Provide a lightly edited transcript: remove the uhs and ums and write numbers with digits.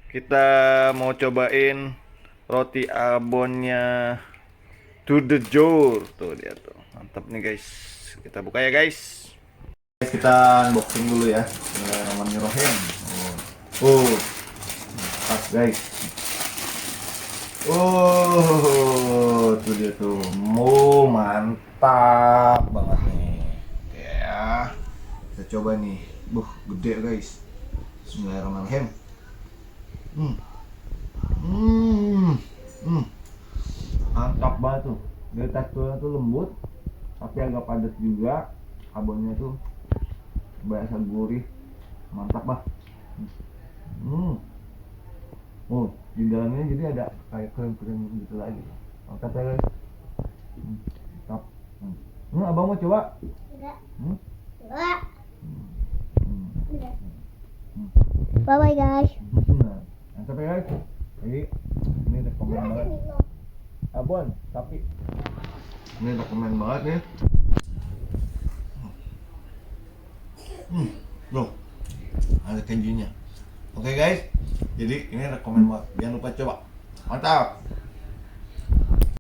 Kita mau cobain roti abonnya To The Jour. Tuh dia tuh. Mantap nih guys. Kita buka ya guys. Guys, kita unboxing dulu ya. Bismillahirrahmanirrahim. Oh, pas guys. Oh, tuh dia tuh. Mantap banget nih. Oke ya. Kita coba nih. Gede guys. Bismillahirrahmanirrahim. Hmm. Hmm. Hmm. Mantap banget tuh. Dari teksturnya tuh lembut, tapi agak padat juga. Abonnya tuh berasa gurih. Mantap bah. Hmm. Oh, di dalamnya jadi ada kayak krim-krim gitu lagi. Mantap ya guys. Mantap. Abang mau coba? Enggak. Hmm? Enggak. Hmm. Bye bye guys. Nah, mantap ya guys. Jadi ini rekomen banget. Abon, tapi ini rekomen banget nih. Loh, ada kejunya. Oke guys, jadi ini rekomen banget. Jangan lupa coba. Mantap.